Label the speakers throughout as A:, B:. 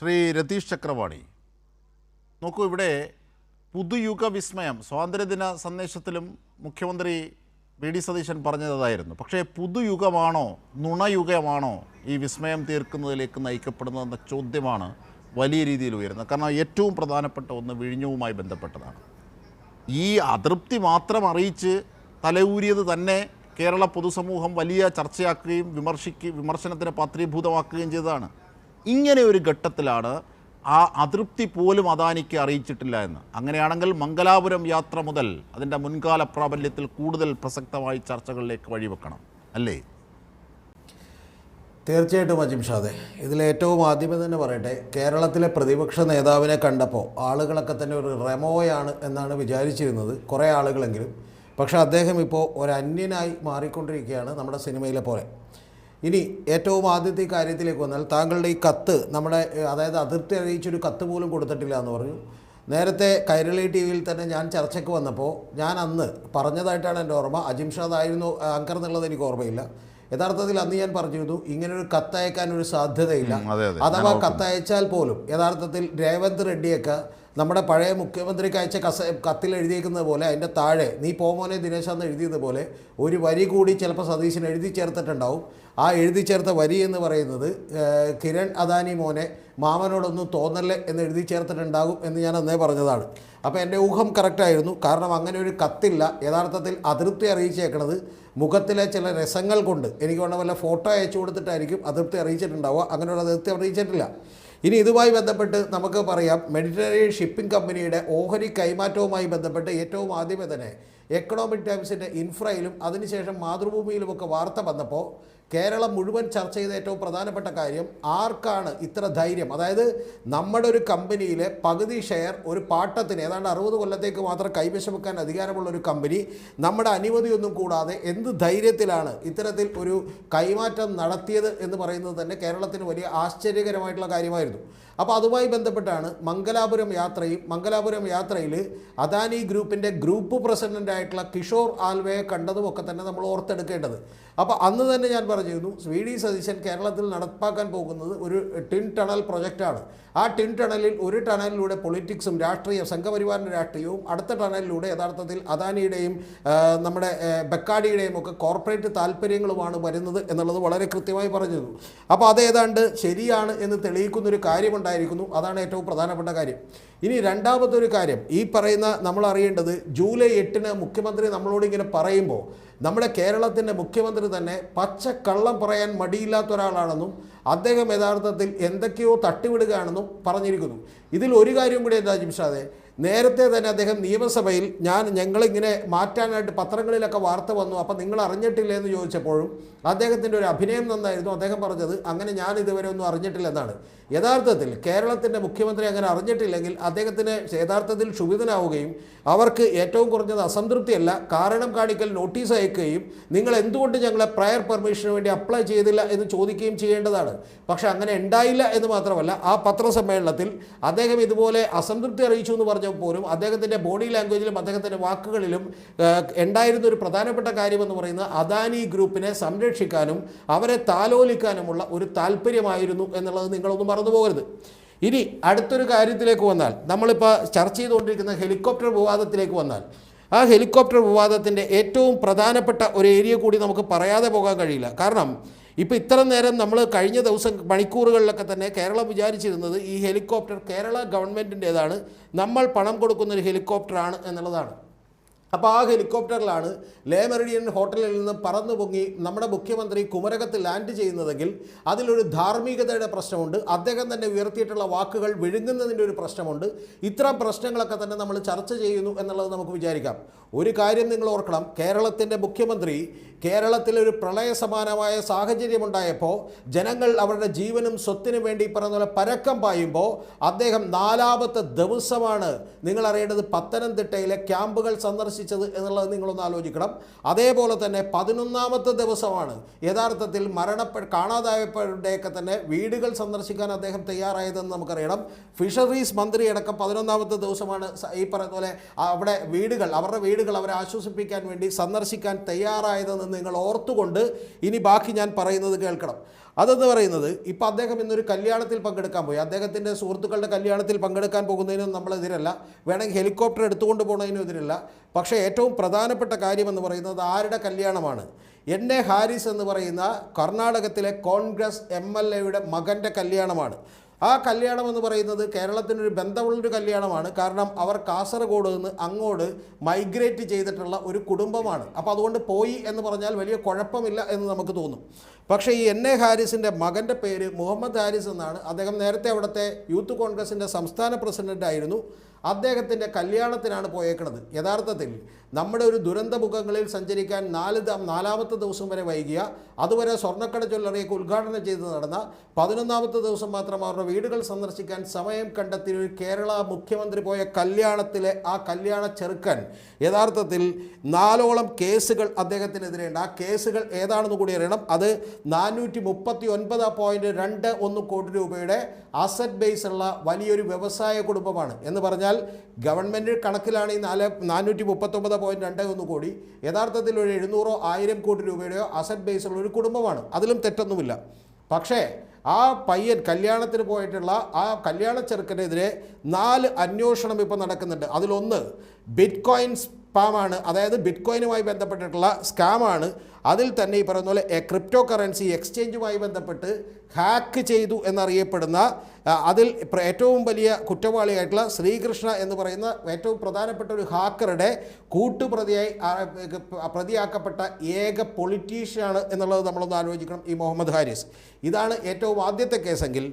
A: ശ്രീ രതീഷ് ചക്രവാണി, നോക്കൂ, ഇവിടെ പുതുയുഗ വിസ്മയം സ്വാതന്ത്ര്യദിന സന്ദേശത്തിലും മുഖ്യമന്ത്രി വി.ഡി. സതീശൻ പറഞ്ഞതായിരുന്നു. പക്ഷേ പുതുയുഗമാണോ നുണയുഗമാണോ ഈ വിസ്മയം തീർക്കുന്നതിലേക്ക് നയിക്കപ്പെടുന്നതെന്ന ചോദ്യമാണ് വലിയ രീതിയിൽ ഉയരുന്നത്. കാരണം ഏറ്റവും പ്രധാനപ്പെട്ട ഒന്ന് വിഴിഞ്ഞവുമായി ബന്ധപ്പെട്ടതാണ്. ഈ അതൃപ്തി മാത്രം അറിയിച്ച് തലയൂരിയത് തന്നെ കേരള പൊതുസമൂഹം വലിയ ചർച്ചയാക്കുകയും വിമർശനത്തിന് പാത്രീഭൂതമാക്കുകയും ചെയ്തതാണ്. ഇങ്ങനെ ഒരു ഘട്ടത്തിലാണ് ആ അതൃപ്തി പോലും അദാനിക്ക് അറിയിച്ചിട്ടില്ല എന്ന്. അങ്ങനെയാണെങ്കിൽ മംഗലാപുരം യാത്ര മുതൽ അതിൻ്റെ മുൻകാല പ്രാബല്യത്തിൽ കൂടുതൽ പ്രസക്തമായി ചർച്ചകളിലേക്ക് വഴിവെക്കണം, അല്ലേ?
B: തീർച്ചയായിട്ടും അജിംഷാദെ, ഇതിലേറ്റവും ആദ്യമേ തന്നെ പറയട്ടെ, കേരളത്തിലെ പ്രതിപക്ഷ നേതാവിനെ കണ്ടപ്പോൾ ആളുകളൊക്കെ തന്നെ ഒരു റെമോയാണ് എന്നാണ് വിചാരിച്ചിരുന്നത്, കുറേ ആളുകളെങ്കിലും. പക്ഷേ അദ്ദേഹം ഇപ്പോൾ ഒരന്യനായി മാറിക്കൊണ്ടിരിക്കുകയാണ്, നമ്മുടെ സിനിമയിലെ പോലെ. ഇനി ഏറ്റവും ആദ്യത്തെ കാര്യത്തിലേക്ക് വന്നാൽ, താങ്കളുടെ ഈ കത്ത് നമ്മുടെ അതായത് അതിർത്തി അറിയിച്ചൊരു കത്ത് പോലും കൊടുത്തിട്ടില്ല എന്ന് പറഞ്ഞു. നേരത്തെ കൈരളി ടി വിയിൽ തന്നെ ഞാൻ ചർച്ചയ്ക്ക് വന്നപ്പോൾ ഞാൻ അന്ന് പറഞ്ഞതായിട്ടാണ് എൻ്റെ ഓർമ്മ. അജിംഷാദ് ആയിരുന്നു ആങ്കർ എന്നുള്ളത് എനിക്ക് ഓർമ്മയില്ല. യഥാർത്ഥത്തിൽ അന്ന് ഞാൻ പറഞ്ഞിരുന്നു ഇങ്ങനൊരു കത്തയക്കാൻ ഒരു സാധ്യതയില്ല. അഥവാ കത്തയച്ചാൽ പോലും യഥാർത്ഥത്തിൽ രേവന്ത് റെഡ്ഡിയൊക്കെ നമ്മുടെ പഴയ മുഖ്യമന്ത്രിക്ക് അയച്ച കത്തിൽ എഴുതിയിരിക്കുന്നത് പോലെ അതിൻ്റെ താഴെ നീ പോമോനെ ദിനേശ് എന്ന് എഴുതിയതുപോലെ ഒരു വരി കൂടി ചിലപ്പോൾ സതീശൻ എഴുതി ചേർത്തിട്ടുണ്ടാവും. ആ എഴുതി ചേർത്ത വരി എന്ന് പറയുന്നത് കിരൺ അദാനി മോനെ മാമനോടൊന്നും തോന്നല്ലേ എന്ന് എഴുതി ചേർത്തിട്ടുണ്ടാകും എന്ന് ഞാൻ അന്നേ പറഞ്ഞതാണ്. അപ്പോൾ എൻ്റെ ഊഹം കറക്റ്റായിരുന്നു. കാരണം അങ്ങനെ ഒരു കത്തില്ല. യഥാർത്ഥത്തിൽ അതൃപ്തി അറിയിച്ചേക്കണത് മുഖത്തിലെ ചില രസങ്ങൾ കൊണ്ട്, എനിക്ക് വേണ്ട വല്ല ഫോട്ടോ അയച്ചു കൊടുത്തിട്ടായിരിക്കും അതൃപ്തി അറിയിച്ചിട്ടുണ്ടാവുക. അങ്ങനെയുള്ള അതൃപ്തി അറിയിച്ചിട്ടില്ല. ഇനി ഇതുമായി ബന്ധപ്പെട്ട് നമുക്ക് പറയാം, മെഡിറ്ററേനിയൻ ഷിപ്പിംഗ് കമ്പനിയുടെ ഓഹരി കൈമാറ്റവുമായി ബന്ധപ്പെട്ട് ഏറ്റവും ആദ്യമേ തന്നെ എക്കണോമിക് ടൈംസിൻ്റെ ഇൻഫ്രയിലും അതിനുശേഷം മാതൃഭൂമിയിലുമൊക്കെ വാർത്ത വന്നപ്പോൾ കേരളം മുഴുവൻ ചർച്ച ചെയ്ത ഏറ്റവും പ്രധാനപ്പെട്ട കാര്യം, ആർക്കാണ് ഇത്ര ധൈര്യം? അതായത് നമ്മുടെ ഒരു കമ്പനിയിലെ പകുതി ഷെയർ ഒരു പാട്ടത്തിന് ഏതാണ്ട് 60 കൊല്ലത്തേക്ക് മാത്രം കൈവശം വെക്കാൻ അധികാരമുള്ള ഒരു കമ്പനി നമ്മുടെ അനുമതിയൊന്നും കൂടാതെ എന്ത് ധൈര്യത്തിലാണ് ഇത്തരത്തിൽ ഒരു കൈമാറ്റം നടത്തിയത് എന്ന് പറയുന്നത് തന്നെ കേരളത്തിന് വലിയ ആശ്ചര്യകരമായിട്ടുള്ള കാര്യമായിരുന്നു. അപ്പോൾ അതുമായി ബന്ധപ്പെട്ടാണ് മംഗലാപുരം യാത്രയിൽ അദാനി ഗ്രൂപ്പിൻ്റെ ഗ്രൂപ്പ് പ്രസിഡൻ്റായിട്ടുള്ള കിഷോർ ആൽവയെ കണ്ടതും ഒക്കെ തന്നെ നമ്മൾ ഓർത്തെടുക്കേണ്ടത്. അപ്പോൾ അന്ന് തന്നെ ഞാൻ പറഞ്ഞിരുന്നു, വി.ഡി. സതീശൻ കേരളത്തിൽ നടപ്പാക്കാൻ പോകുന്നത് ഒരു ടിൻ ടണൽ പ്രൊജക്റ്റാണ്. ആ ടിൻ ടണലിൽ ഒരു ടണലിലൂടെ പൊളിറ്റിക്സും രാഷ്ട്രീയം, സംഘപരിവാറിൻ്റെ രാഷ്ട്രീയവും, അടുത്ത ടണലിലൂടെ യഥാർത്ഥത്തിൽ അദാനിയുടെയും നമ്മുടെ ബെക്കാഡിയുടെയും ഒക്കെ കോർപ്പറേറ്റ് താല്പര്യങ്ങളുമാണ് വരുന്നത് എന്നുള്ളത് വളരെ കൃത്യമായി പറഞ്ഞിരുന്നു. അപ്പോൾ അതേതാണ്ട് ശരിയാണ് എന്ന് തെളിയിക്കുന്നൊരു കാര്യമുണ്ടായിരിക്കുന്നു. അതാണ് ഏറ്റവും പ്രധാനപ്പെട്ട കാര്യം. ഇനി രണ്ടാമതൊരു കാര്യം, ഈ പറയുന്ന നമ്മൾ അറിയേണ്ടത്, ജൂലൈ 8 മുഖ്യമന്ത്രി നമ്മളോട് ഇങ്ങനെ പറയുമ്പോൾ നമ്മുടെ കേരളത്തിൻ്റെ മുഖ്യമന്ത്രി തന്നെ പച്ചക്കള്ളം പറയാൻ മടിയില്ലാത്ത ഒരാളാണെന്നും അദ്ദേഹം യഥാർത്ഥത്തിൽ എന്തൊക്കെയോ തട്ടിവിടുകയാണെന്നും പറഞ്ഞിരിക്കുന്നു. ഇതിൽ ഒരു കാര്യം കൂടി എന്താ ജിംഷാദെ, നേരത്തെ തന്നെ അദ്ദേഹം നിയമസഭയിൽ ഞങ്ങളിങ്ങനെ മാറ്റാനായിട്ട് പത്രങ്ങളിലൊക്കെ വാർത്ത വന്നു, അപ്പം നിങ്ങൾ അറിഞ്ഞിട്ടില്ല എന്ന് ചോദിച്ചപ്പോഴും അദ്ദേഹത്തിൻ്റെ ഒരു അഭിനയം നന്നായിരുന്നു. അദ്ദേഹം പറഞ്ഞത് അങ്ങനെ ഞാൻ ഇതുവരെ ഒന്നും അറിഞ്ഞിട്ടില്ലെന്നാണ്. യഥാർത്ഥത്തിൽ കേരളത്തിൻ്റെ മുഖ്യമന്ത്രി അങ്ങനെ അറിഞ്ഞിട്ടില്ലെങ്കിൽ അദ്ദേഹത്തിന് യഥാർത്ഥത്തിൽ ക്ഷുഭിതനാവുകയും അവർക്ക് ഏറ്റവും കുറഞ്ഞത് അസംതൃപ്തിയല്ല, കാരണം കാണിക്കൽ നോട്ടീസ് അയക്കുകയും നിങ്ങൾ എന്തുകൊണ്ട് ഞങ്ങളെ പ്രയർ പെർമിഷന് വേണ്ടി അപ്ലൈ ചെയ്തില്ല എന്ന് ചോദിക്കുകയും ചെയ്യേണ്ടതാണ്. പക്ഷേ അങ്ങനെ ഉണ്ടായില്ല എന്ന് മാത്രമല്ല, ആ പത്രസമ്മേളനത്തിൽ അദ്ദേഹം ഇതുപോലെ അസംതൃപ്തി അറിയിച്ചു എന്ന് പറഞ്ഞപ്പോഴും അദ്ദേഹത്തിൻ്റെ ബോഡി ലാംഗ്വേജിലും അദ്ദേഹത്തിൻ്റെ വാക്കുകളിലും ഉണ്ടായിരുന്ന ഒരു പ്രധാനപ്പെട്ട കാര്യമെന്ന് പറയുന്നത് അദാനി ഗ്രൂപ്പിനെ സംരക്ഷിക്കാനും അവരെ താലോലിക്കാനുമുള്ള ഒരു താല്പര്യമായിരുന്നു എന്നുള്ളത് നിങ്ങളൊന്നും മറന്നുപോകരുത്. ഇനി അടുത്തൊരു കാര്യത്തിലേക്ക് വന്നാൽ, നമ്മളിപ്പോൾ ചർച്ച ചെയ്തുകൊണ്ടിരിക്കുന്ന ഹെലികോപ്റ്റർ വിവാദത്തിലേക്ക് വന്നാൽ, ആ ഹെലികോപ്റ്റർ വിവാദത്തിൻ്റെ ഏറ്റവും പ്രധാനപ്പെട്ട ഒരു ഏരിയ കൂടി നമുക്ക് പറയാതെ പോകാൻ കഴിയില്ല. കാരണം ഇപ്പോൾ ഇത്ര നേരം നമ്മൾ കഴിഞ്ഞ ദിവസം മണിക്കൂറുകളിലൊക്കെ തന്നെ കേരളം വിചാരിച്ചിരുന്നത് ഈ ഹെലികോപ്റ്റർ കേരള ഗവൺമെൻറ്റിൻ്റേതാണ്, നമ്മൾ പണം കൊടുക്കുന്നൊരു ഹെലികോപ്റ്ററാണ് എന്നുള്ളതാണ്. അപ്പോൾ ആ ഹെലികോപ്റ്ററിലാണ് ലേ മെറിഡിയൻ ഹോട്ടലിൽ നിന്ന് പറന്നു പൊങ്ങി നമ്മുടെ മുഖ്യമന്ത്രി കുമരകത്ത് ലാൻഡ് ചെയ്യുന്നതെങ്കിൽ അതിലൊരു ധാർമ്മികതയുടെ പ്രശ്നമുണ്ട്. അദ്ദേഹം തന്നെ ഉയർത്തിയിട്ടുള്ള വാക്കുകൾ വിഴുങ്ങുന്നതിൻ്റെ ഒരു പ്രശ്നമുണ്ട്. ഇത്തരം പ്രശ്നങ്ങളൊക്കെ തന്നെ നമ്മൾ ചർച്ച ചെയ്യുന്നു എന്നുള്ളത് നമുക്ക് വിചാരിക്കാം. ഒരു കാര്യം നിങ്ങൾ ഓർക്കണം, കേരളത്തിൻ്റെ മുഖ്യമന്ത്രി കേരളത്തിലൊരു പ്രളയ സമാനമായ സാഹചര്യമുണ്ടായപ്പോൾ ജനങ്ങൾ അവരുടെ ജീവനും സ്വത്തിനും വേണ്ടി പറഞ്ഞ പോലെ പരക്കം പായുമ്പോൾ അദ്ദേഹം 4ാമത്തെ ദിവസമാണ് നിങ്ങൾ അറിയേണ്ടത് പത്തനംതിട്ടയിലെ ക്യാമ്പുകൾ സന്ദർശിച്ചത് എന്നുള്ളത് നിങ്ങളൊന്ന് ആലോചിക്കണം. അതേപോലെ തന്നെ 11ാമത്തെ ദിവസമാണ് യഥാർത്ഥത്തിൽ കാണാതായവരുടെയൊക്കെ തന്നെ വീടുകൾ സന്ദർശിക്കാൻ അദ്ദേഹം തയ്യാറായതെന്ന് നമുക്കറിയണം. ഫിഷറീസ് മന്ത്രി അടക്കം 11ാമത്തെ ദിവസമാണ് ഈ പറയുന്ന പോലെ അവിടെ അവരുടെ വീടുകൾ അവരെ ആശ്വസിപ്പിക്കാൻ വേണ്ടി സന്ദർശിക്കാൻ തയ്യാറായതെന്ന് എന്ന് നിങ്ങൾ ഓർത്തുകൊണ്ട് ഇനി ബാക്കി ഞാൻ പറയുന്നത് കേൾക്കണം. അതെന്ന് പറയുന്നത്, ഇപ്പോൾ അദ്ദേഹം ഇന്നൊരു കല്യാണത്തിൽ പങ്കെടുക്കാൻ പോയി. അദ്ദേഹത്തിൻ്റെ സുഹൃത്തുക്കളുടെ കല്യാണത്തിൽ പങ്കെടുക്കാൻ പോകുന്നതിനും നമ്മളെതിരല്ല, വേണമെങ്കിൽ ഹെലികോപ്റ്റർ എടുത്തുകൊണ്ട് പോകുന്നതിനും എതിരല്ല. പക്ഷേ ഏറ്റവും പ്രധാനപ്പെട്ട കാര്യമെന്ന് പറയുന്നത് ആരുടെ കല്യാണമാണ്? എൻ.എ. ഹാരിസ് എന്ന് പറയുന്ന കർണാടകത്തിലെ കോൺഗ്രസ് MLA-യുടെ മകൻ്റെ കല്യാണമാണ്. ആ കല്യാണം എന്ന് പറയുന്നത് കേരളത്തിനൊരു ബന്ധമുള്ളൊരു കല്യാണമാണ്. കാരണം അവർ കാസർഗോഡ് നിന്ന് അങ്ങോട്ട് മൈഗ്രേറ്റ് ചെയ്തിട്ടുള്ള ഒരു കുടുംബമാണ്. അപ്പോൾ അതുകൊണ്ട് പോയി എന്ന് പറഞ്ഞാൽ വലിയ കുഴപ്പമില്ല എന്ന് നമുക്ക് തോന്നും. പക്ഷേ ഈ N.A. ഹാരിസിൻ്റെ മകൻ്റെ പേര് മുഹമ്മദ് ഹാരിസ് എന്നാണ്. അദ്ദേഹം നേരത്തെ അവിടുത്തെ യൂത്ത് കോൺഗ്രസിൻ്റെ സംസ്ഥാന പ്രസിഡൻ്റ് ആയിരുന്നു. അദ്ദേഹത്തിൻ്റെ കല്യാണത്തിനാണ് പോയേക്കുന്നത്. യഥാർത്ഥത്തിൽ നമ്മുടെ ഒരു ദുരന്തമുഖങ്ങളിൽ സഞ്ചരിക്കാൻ നാലാമത്തെ ദിവസം വരെ വൈകിയ, അതുവരെ സ്വർണ്ണക്കട ജ്വല്ലറിയൊക്കെ ഉദ്ഘാടനം ചെയ്ത് നടന്ന 11ാമത്തെ ദിവസം മാത്രം അവരുടെ വീടുകൾ സന്ദർശിക്കാൻ സമയം കണ്ടെത്തിയ ഒരു കേരള മുഖ്യമന്ത്രി പോയ കല്യാണത്തിലെ ആ കല്യാണ ചെറുക്കൻ യഥാർത്ഥത്തിൽ 4ഓളം കേസുകൾ അദ്ദേഹത്തിനെതിരെയുണ്ട്. ആ കേസുകൾ ഏതാണെന്ന് കൂടി അറിയണം. അത് 439.21 കോടി രൂപയുടെ അസറ്റ് ബേസ് ഉള്ള വലിയൊരു വ്യവസായ കുടുംബമാണ്. എന്ന് പറഞ്ഞാൽ ഗവൺമെൻറ് കണക്കിലാണ് ഈ 439.21 കോടി. യഥാർത്ഥത്തിൽ ഒരു 700-1000 കോടി രൂപയുടെയോ അസറ്റ് ബേസ് ഉള്ള ഒരു കുടുംബമാണ്. അതിലും തെറ്റൊന്നുമില്ല. പക്ഷേ ആ പയ്യൻ കല്യാണത്തിന് പോയിട്ടുള്ള ആ കല്യാണ ചെറുക്കനെതിരെ 4 അന്വേഷണം ഇപ്പോൾ നടക്കുന്നുണ്ട്. അതിലൊന്ന് ബിറ്റ്കോയിൻ സ്പാമാണ്, അതായത് ബിറ്റ്കോയിനുമായി ബന്ധപ്പെട്ടിട്ടുള്ള സ്കാമാണ്. അതിൽ തന്നെ ഈ പറയുന്ന പോലെ ക്രിപ്റ്റോ കറൻസി എക്സ്ചേഞ്ചുമായി ബന്ധപ്പെട്ട് ഹാക്ക് ചെയ്തു എന്നറിയപ്പെടുന്ന, അതിൽ ഏറ്റവും വലിയ കുറ്റവാളിയായിട്ടുള്ള ശ്രീകൃഷ്ണ എന്ന് പറയുന്ന ഏറ്റവും പ്രധാനപ്പെട്ട ഒരു ഹാക്കറുടെ പ്രതിയാക്കപ്പെട്ട ഏക പൊളിറ്റീഷ്യനാണ് എന്നുള്ളത് നമ്മളൊന്ന് ആലോചിക്കണം, ഈ മുഹമ്മദ് ഹാരിസ്. ഇതാണ് ഏറ്റവും ആദ്യത്തെ കേസെങ്കിൽ,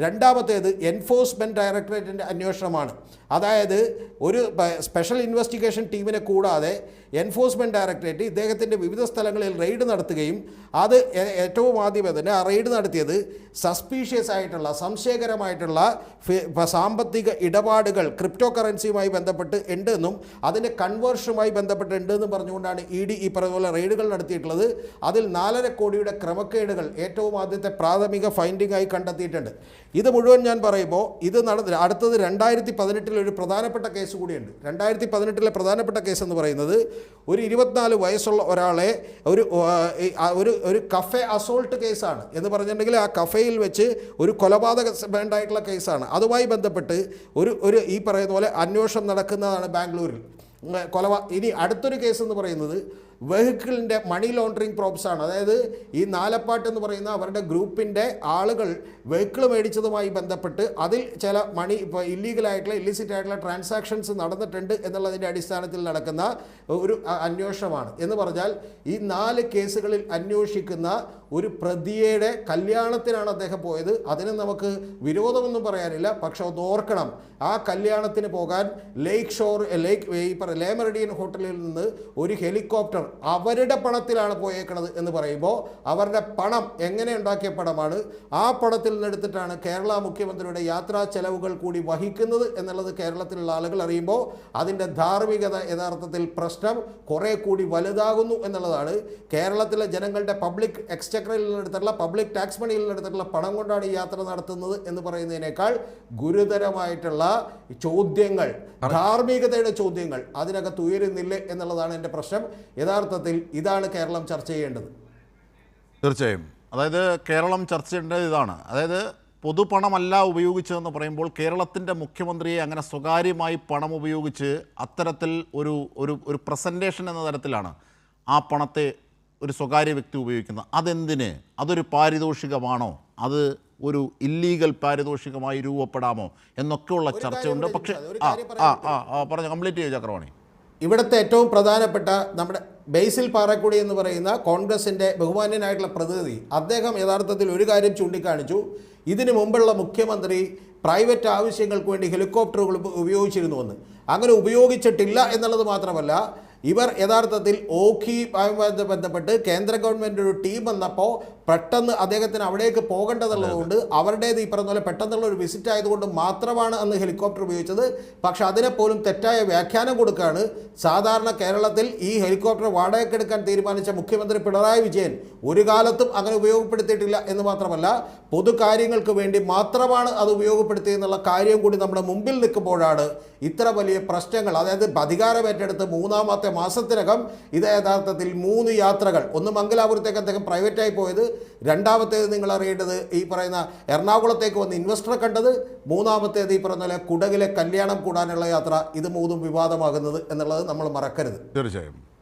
B: രണ്ടാമത്തേത് എൻഫോഴ്സ്മെൻറ്റ് ഡയറക്ടറേറ്റിൻ്റെ അന്വേഷണമാണ്. അതായത് ഒരു സ്പെഷ്യൽ ഇൻവെസ്റ്റിഗേഷൻ ടീമിനെ കൂടാതെ എൻഫോഴ്സ്മെൻറ്റ് ഡയറക്ടറേറ്റ് ഇദ്ദേഹത്തിൻ്റെ വിവിധ സ്ഥലങ്ങളിൽ റെയ്ഡ് നടത്തുകയും അത് ഏറ്റവും ആദ്യമേ തന്നെ ആ റെയ്ഡ് നടത്തിയത് സസ്പീഷ്യസ് ആയിട്ടുള്ള, സംശയകരമായിട്ടുള്ള സാമ്പത്തിക ഇടപാടുകൾ ക്രിപ്റ്റോ കറൻസിയുമായി ബന്ധപ്പെട്ട് ഉണ്ടെന്നും അതിൻ്റെ കൺവേർഷനുമായി ബന്ധപ്പെട്ട് ഉണ്ടെന്നും പറഞ്ഞുകൊണ്ടാണ് ED ഈ പറഞ്ഞ പോലെ റെയ്ഡുകൾ നടത്തിയിട്ടുള്ളത്. അതിൽ 4.5 കോടിയുടെ ക്രമക്കേടുകൾ ഏറ്റവും ആദ്യത്തെ പ്രാഥമിക ഫൈൻഡിംഗ് ആയി കണ്ടെത്തിയിട്ടുണ്ട്. ഇത് മുഴുവൻ ഞാൻ പറയുമ്പോൾ ഇത് അടുത്തത് 2018 ഒരു പ്രധാനപ്പെട്ട കേസ് കൂടിയുണ്ട്. 2018 പ്രധാനപ്പെട്ട കേസ് എന്ന് പറയുന്നത് ഒരു 24 വയസ്സുള്ള ഒരാളെ ഒരു കഫേ അസോൾട്ട് കേസാണ്. എന്ന് പറഞ്ഞിട്ടുണ്ടെങ്കിൽ ആ കഫേയിൽ വെച്ച് ഒരു കൊലപാതകമായിട്ടുള്ള കേസാണ്. അതുമായി ബന്ധപ്പെട്ട് ഒരു ഈ പറയുന്ന പോലെ അന്വേഷണം നടക്കുന്നതാണ് ബാംഗ്ലൂരിൽ. ഇനി അടുത്തൊരു കേസ് എന്ന് പറയുന്നത് വെഹിക്കിളിൻ്റെ മണി ലോണ്ടറിങ് പ്രോബ്സാണ്. അതായത് ഈ നാലപ്പാട്ട് എന്ന് പറയുന്ന അവരുടെ ഗ്രൂപ്പിൻ്റെ ആളുകൾ വെഹിക്കിൾ മേടിച്ചതുമായി ബന്ധപ്പെട്ട് അതിൽ ചില ഇപ്പോൾ ഇല്ലിസിറ്റ് ആയിട്ടുള്ള ട്രാൻസാക്ഷൻസ് നടന്നിട്ടുണ്ട് എന്നുള്ളതിൻ്റെ അടിസ്ഥാനത്തിൽ നടക്കുന്ന ഒരു അന്വേഷണമാണ്. എന്ന് പറഞ്ഞാൽ ഈ 4 കേസുകളിൽ അന്വേഷിക്കുന്ന ഒരു പ്രതിയുടെ കല്യാണത്തിനാണ് അദ്ദേഹം പോയത്. അതിന് നമുക്ക് വിരോധമൊന്നും പറയാനില്ല. പക്ഷെ ഒന്ന് ഓർക്കണം, ആ കല്യാണത്തിന് പോകാൻ ലേ മെറിഡിയൻ ഹോട്ടലിൽ നിന്ന് ഒരു ഹെലികോപ്റ്റർ അവരുടെ പണത്തിലാണ് പോയേക്കണത് എന്ന് പറയുമ്പോൾ അവരുടെ പണം എങ്ങനെ ഉണ്ടാക്കിയ പണമാണ്, ആ പണത്തിൽ നിന്നെടുത്തിട്ടാണ് കേരള മുഖ്യമന്ത്രിയുടെ യാത്രാ ചെലവുകൾ കൂടി വഹിക്കുന്നത് എന്നുള്ളത് കേരളത്തിലുള്ള ആളുകൾ അറിയുമ്പോൾ അതിൻ്റെ ധാർമ്മികത യഥാർത്ഥത്തിൽ പ്രശ്നം കുറേ കൂടി വലുതാകുന്നു എന്നുള്ളതാണ്. കേരളത്തിലെ ജനങ്ങളുടെ പബ്ലിക് എക്സ്ചക്കറിൽ നിന്നെടുത്തിട്ടുള്ള പബ്ലിക് ടാക്സ് മണിയിൽ നിന്നെടുത്തിട്ടുള്ള പണം കൊണ്ടാണ് ഈ യാത്ര നടത്തുന്നത് എന്ന് പറയുന്നതിനേക്കാൾ ഗുരുതരമായിട്ടുള്ള ചോദ്യങ്ങൾ, ധാർമ്മികതയുടെ ചോദ്യങ്ങൾ അതിനകത്ത് ഉയരുന്നില്ലേ എന്നുള്ളതാണ് എൻ്റെ പ്രശ്നം. യഥാർത്ഥത്തിൽ ഇതാണ് കേരളം ചർച്ച ചെയ്യേണ്ടത്.
A: തീർച്ചയായും. അതായത് കേരളം ചർച്ച ചെയ്യേണ്ടത് ഇതാണ്. അതായത് പൊതുപണമല്ല ഉപയോഗിച്ചതെന്ന് പറയുമ്പോൾ കേരളത്തിൻ്റെ മുഖ്യമന്ത്രിയെ അങ്ങനെ സ്വകാര്യമായി പണം ഉപയോഗിച്ച് അത്തരത്തിൽ ഒരു പ്രസൻറ്റേഷൻ എന്ന തരത്തിലാണ് ആ പണത്തെ ഒരു സ്വകാര്യ വ്യക്തി ഉപയോഗിക്കുന്നത്. അതെന്തിന്? അതൊരു പാരിതോഷികമാണോ? അത് ഒരു ഇല്ലീഗൽ പാരിതോഷികമായി രൂപപ്പെടാമോ എന്നൊക്കെയുള്ള ചർച്ചയുണ്ട്. പക്ഷേ പറഞ്ഞു കംപ്ലീറ്റ് ചെയ്തു ചക്രവാണി.
B: ഇവിടുത്തെ ഏറ്റവും പ്രധാനപ്പെട്ട നമ്മുടെ ബേസിൽ പാറക്കുടി എന്ന് പറയുന്ന കോൺഗ്രസിൻ്റെ ബഹുമാന്യനായിട്ടുള്ള പ്രതിനിധി, അദ്ദേഹം യഥാർത്ഥത്തിൽ ഒരു കാര്യം ചൂണ്ടിക്കാണിച്ചു. ഇതിനു മുമ്പുള്ള മുഖ്യമന്ത്രി പ്രൈവറ്റ് ആവശ്യങ്ങൾക്ക് വേണ്ടി ഹെലികോപ്റ്ററുകൾ ഉപയോഗിച്ചിരുന്നുവെന്ന്. അങ്ങനെ ഉപയോഗിച്ചിട്ടില്ല എന്നുള്ളത് മാത്രമല്ല, ഇവർ യഥാർത്ഥത്തിൽ ഓഖിയുമായി ബന്ധപ്പെട്ട് കേന്ദ്ര ഗവൺമെൻറ് ഒരു ടീം വന്നപ്പോൾ പെട്ടെന്ന് അദ്ദേഹത്തിന് അവിടേക്ക് പോകേണ്ടതുള്ളതുകൊണ്ട് അവരുടേത് ഈ പറഞ്ഞ പോലെ പെട്ടെന്നുള്ള ഒരു വിസിറ്റ് ആയതുകൊണ്ട് മാത്രമാണ് അന്ന് ഹെലികോപ്റ്റർ ഉപയോഗിച്ചത്. പക്ഷെ അതിനെപ്പോലും തെറ്റായ വ്യാഖ്യാനം കൊടുക്കുകയാണ്. സാധാരണ കേരളത്തിൽ ഈ ഹെലികോപ്റ്റർ വാടകയ്ക്കെടുക്കാൻ തീരുമാനിച്ച മുഖ്യമന്ത്രി പിണറായി വിജയൻ ഒരു കാലത്തും അങ്ങനെ ഉപയോഗപ്പെടുത്തിയിട്ടില്ല എന്ന് മാത്രമല്ല പൊതുകാര്യങ്ങൾക്ക് വേണ്ടി മാത്രമാണ് അത് ഉപയോഗപ്പെടുത്തിയെന്നുള്ള കാര്യം കൂടി നമ്മുടെ മുമ്പിൽ നിൽക്കുമ്പോഴാണ് ഇത്ര വലിയ പ്രശ്നങ്ങൾ. അതായത് അധികാരം ഏറ്റെടുത്ത് 3-ാമത്തെ മാസത്തിനകം ഇത് യഥാർത്ഥത്തിൽ 3 യാത്രകൾ, ഒന്ന് മംഗലാപുരത്തേക്ക് അദ്ദേഹം പ്രൈവറ്റായി പോയത്, രണ്ടാമത്തേത് നിങ്ങൾ അറിയേണ്ടത് ഈ പറയുന്ന എറണാകുളത്തേക്ക് വന്ന് ഇൻവെസ്റ്ററെ കണ്ടത്, മൂന്നാമത്തേത് ഈ പറഞ്ഞ പോലെ കുടകിലെ കല്യാണം കൂടാനുള്ള യാത്ര. ഇത് 3ഉം വിവാദമാകുന്നത് എന്നുള്ളത് നമ്മൾ മറക്കരുത്.
A: തീർച്ചയായും.